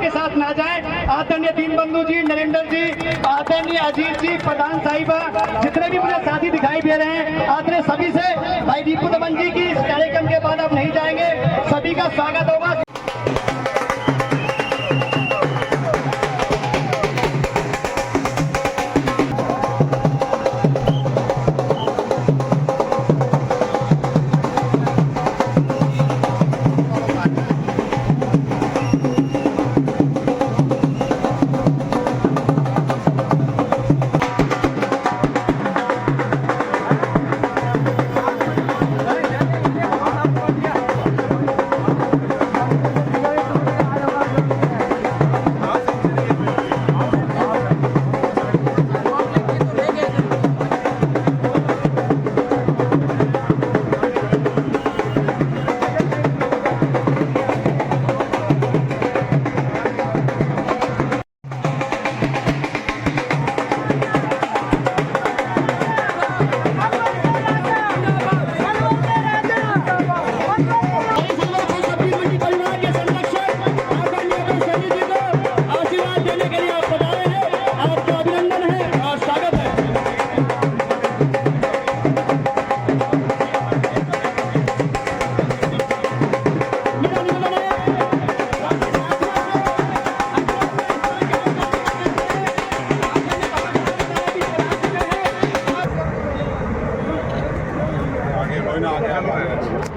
आपके साथ ना जाए। आदरणीय दीनबंधु जी, नरेंद्र जी, आदरणीय अजीत जी, प्रधान साहिबा, जितने भी मुझे साथी दिखाई दे रहे हैं, आदरणीय सभी से भाई दीपू दमन जी की इस कार्यक्रम के बाद आप नहीं जाएंगे, सभी का स्वागत होगा।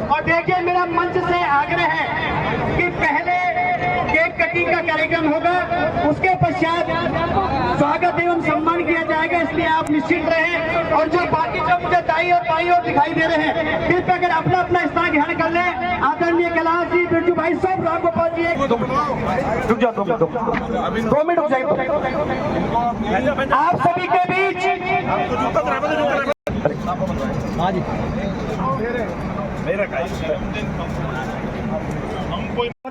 और देखिए, मेरा मंच से आग्रह है कि पहले केक कटिंग का कार्यक्रम होगा, उसके पश्चात स्वागत एवं सम्मान किया जाएगा, इसलिए आप निश्चित रहें। और जो बाकी जो मुझे दाई और बाई और दिखाई दे रहे हैं, कृपया अगर अपना अपना स्थान ग्रहण कर लें। आदरणीय कैलाश जी, बिरजू भाई, सब राम गोपाल जी, रुक जाओ, 2 मिनट रुक जाइए। आप सभी के बीच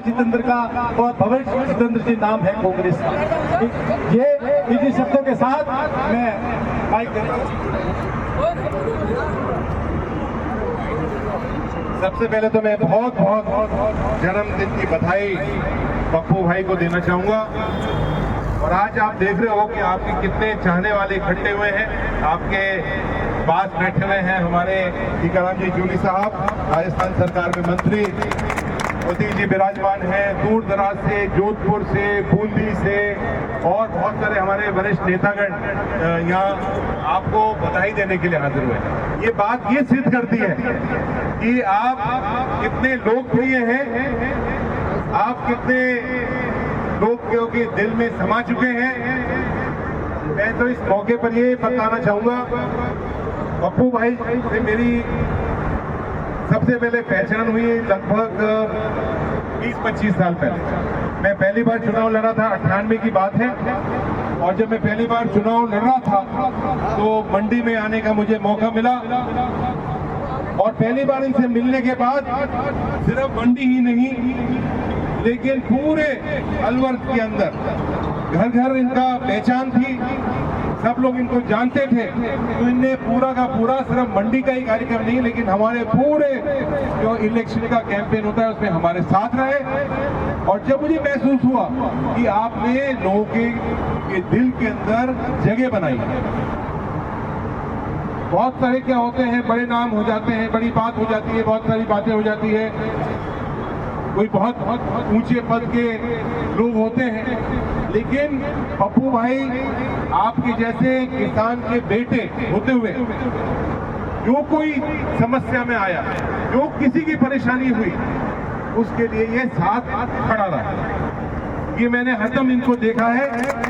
जितेंद्र का और भविष्य जितेंद्र जी नाम है कांग्रेस का। ये इन्हीं शब्दों के साथ मैं सबसे पहले तो मैं बहुत जन्मदिन की बधाई पप्पू भाई को देना चाहूंगा। और आज आप देख रहे हो कि आपके कितने चाहने वाले इकट्ठे हुए हैं। आपके पास बैठे हुए हैं हमारे टीकाराम जी जूली साहब, राजस्थान सरकार में मंत्री, मोदी जी विराजमान हैं, दूर दराज से, जोधपुर से, बूंदी से, और बहुत सारे हमारे वरिष्ठ नेतागण यहाँ आपको बधाई देने के लिए हाजिर हुए हैं। ये बात ये सिद्ध करती है कि आप कितने लोकप्रिय हैं, आप कितने लोगों के दिल में समा चुके हैं। मैं तो इस मौके पर ये बताना चाहूंगा, पप्पू भाई से मेरी सबसे पहले पहचान हुई लगभग 20-25 साल पहले। मैं पहली बार चुनाव लड़ा था, 98 की बात है। और जब मैं पहली बार चुनाव लड़ रहा था तो मंडी में आने का मुझे मौका मिला। और पहली बार इनसे मिलने के बाद सिर्फ मंडी ही नहीं, लेकिन पूरे अलवर के अंदर घर घर इनका पहचान थी, सब लोग इनको जानते थे। तो इनने पूरा का पूरा सिर्फ मंडी का ही कार्यक्रम नहीं, लेकिन हमारे पूरे जो इलेक्शन का कैंपेन होता है उसमें हमारे साथ रहे। और जब मुझे महसूस हुआ कि आपने लोगों के दिल के अंदर जगह बनाई। बहुत सारे क्या होते हैं, बड़े नाम हो जाते हैं, बड़ी बात हो जाती है, बहुत सारी बातें हो जाती है, कोई बहुत ऊंचे पद के लोग होते हैं, लेकिन पप्पू भाई आपके जैसे किसान के बेटे होते हुए जो कोई समस्या में आया, जो किसी की परेशानी हुई, उसके लिए ये साथ खड़ा रहा। ये मैंने हरदम इनको देखा है।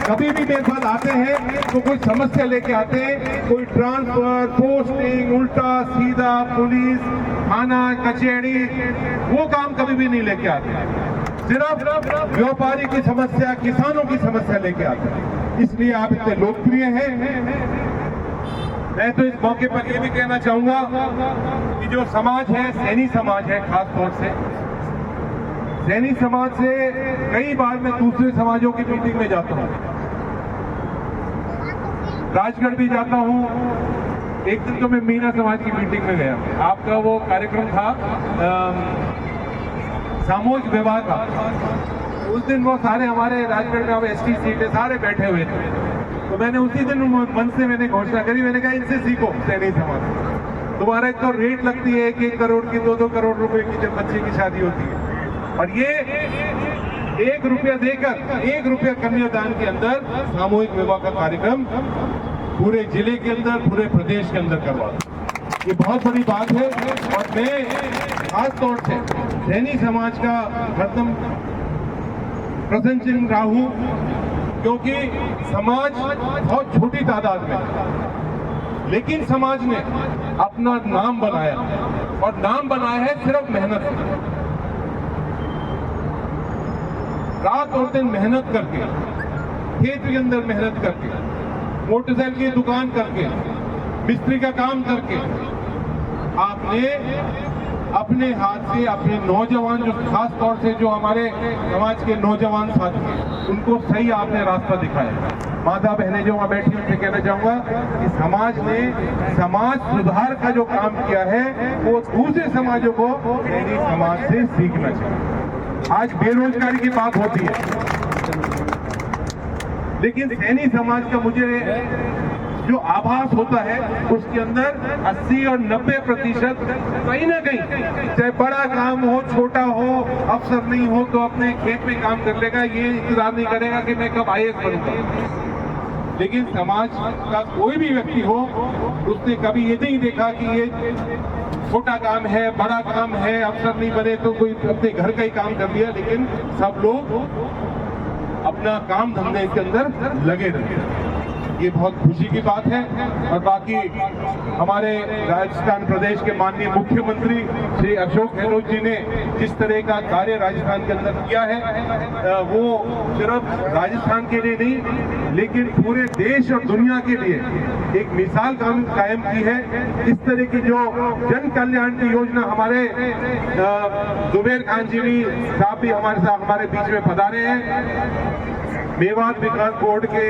कभी भी मेरे पास आते हैं तो कोई समस्या लेके आते हैं, कोई ट्रांसफर, पोस्टिंग, उल्टा सीधा, पुलिस, थाना, कचहरी, वो काम कभी भी नहीं लेके आते। सिर्फ व्यापारी की समस्या, किसानों की समस्या लेके आते हैं। इसलिए आप इतने लोकप्रिय हैं। मैं तो इस मौके पर यह भी कहना चाहूंगा कि जो समाज है, सैनी समाज है, खास तौर से सैनी समाज से कई बार मैं दूसरे समाजों की मीटिंग में जाता हूँ, राजगढ़ भी जाता हूँ। एक दिन तो मैं मीना समाज की मीटिंग में गया। आपका वो कार्यक्रम था सामूहिक विवाह का, उस दिन वो सारे हमारे राजगढ़ में एसटी सीट सारे बैठे हुए थे, तो मैंने उसी दिन मन से मैंने घोषणा करी, मैंने कहा इनसे सीखो सैनी समाज। तुम्हारा एक तो रेट लगती है 1-1 करोड़ की, 2-2 करोड़ रुपए की जब बच्चे की शादी होती है, और ये 1 रुपया देकर 1 रुपया कन्यादान के अंदर सामूहिक विवाह का कार्यक्रम पूरे जिले के अंदर, पूरे प्रदेश के अंदर करवा, ये बहुत बड़ी बात है। और मैं खास तौर से सैनी समाज का हरदम प्रशंसक रहा हूं, क्योंकि समाज बहुत छोटी तादाद में है, लेकिन समाज ने अपना नाम बनाया, और नाम बनाया है सिर्फ मेहनत से, रात और दिन मेहनत करके, खेत के अंदर मेहनत करके, मोटरसाइकिल की दुकान करके, मिस्त्री का काम करके, आपने अपने हाथ से अपने नौजवान, जो खास तौर से जो हमारे समाज के नौजवान साथी हैं, उनको सही आपने रास्ता दिखाया। माता बहनें जो वहां बैठी उनसे कहना चाहूंगा कि समाज ने समाज सुधार का जो काम किया है वो दूसरे समाजों को सैनी समाज से सीखना चाहिए। आज बेरोजगारी की बात होती है, लेकिन सैनी समाज का मुझे जो आभास होता है उसके अंदर 80 और 90% कहीं ना कहीं, चाहे बड़ा काम हो छोटा हो, अफसर नहीं हो तो अपने खेत में काम कर लेगा, ये इंतजार नहीं करेगा कि मैं कब IAS बनूंगा। लेकिन समाज का कोई भी व्यक्ति हो, उसने कभी ये नहीं देखा कि ये छोटा काम है, बड़ा काम है, अफसर नहीं बने तो कोई अपने घर का ही काम कर लिया, लेकिन सब लोग अपना काम धंधे के अंदर लगे रहे। ये बहुत खुशी की बात है। और बाकी हमारे राजस्थान प्रदेश के माननीय मुख्यमंत्री श्री अशोक गहलोत जी ने जिस तरह का कार्य राजस्थान के अंदर किया है, वो सिर्फ राजस्थान के लिए नहीं लेकिन पूरे देश और दुनिया के लिए एक मिसाल कायम की है। इस तरह की जो जन कल्याण की योजना हमारे जुबेर खान जी भी साहब भी हमारे साथ हमारे बीच में पधारे हैं। मेवात विकास बोर्ड के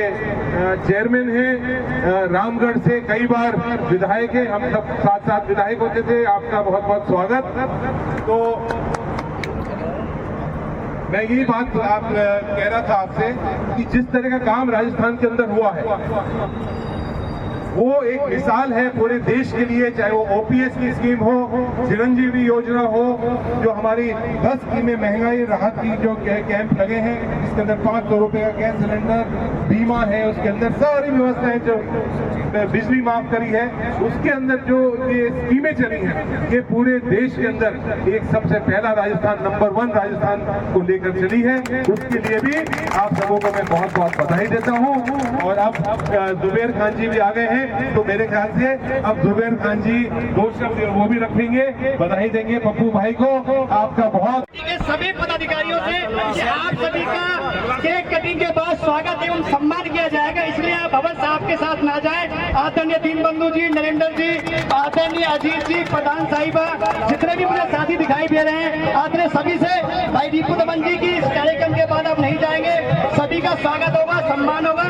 चेयरमैन हैं, रामगढ़ से कई बार विधायक हैं, हम सब साथ साथ विधायक होते थे। आपका बहुत बहुत स्वागत। तो मैं यही बात कह रहा था आपसे कि जिस तरह का काम राजस्थान के अंदर हुआ है वो एक मिसाल है पूरे देश के लिए, चाहे वो OPS की स्कीम हो, चिरंजीवी योजना हो, जो हमारी 10 स्कीमें महंगाई राहत की जो कैंप लगे हैं, इसके अंदर 500 रुपए का गैस सिलेंडर, बीमा है, उसके अंदर सारी व्यवस्थाएं जो बिजली माफ करी है, उसके अंदर जो ये स्कीमें चली हैं, ये पूरे देश के अंदर एक सबसे पहला राजस्थान नंबर 1 राजस्थान को लेकर चली है। उसके लिए भी आप सबों को मैं बहुत बहुत बधाई देता हूँ। और अब जुबेर खान जी भी आ गए हैं, तो मेरे ख्याल से अब जुबेर खान जी 2 शब्द वो भी रखेंगे, बधाई देंगे पप्पू भाई को। आपका बहुत सभी पदाधिकारियों से कि आप सभी का केक कटिंग के बाद स्वागत एवं सम्मान किया जाएगा, इसलिए आप भवन साहब के साथ ना जाएं। आदरणीय दीनबंधु जी, नरेंद्र जी, आदरणीय अजीत जी, प्रधान साहिबा, जितने भी मुझे साथी दिखाई दे रहे हैं, आदरणीय सभी से भाई दीपू दमन जी की इस कार्यक्रम के बाद आप नहीं जाएंगे, सभी का स्वागत होगा, सम्मान होगा।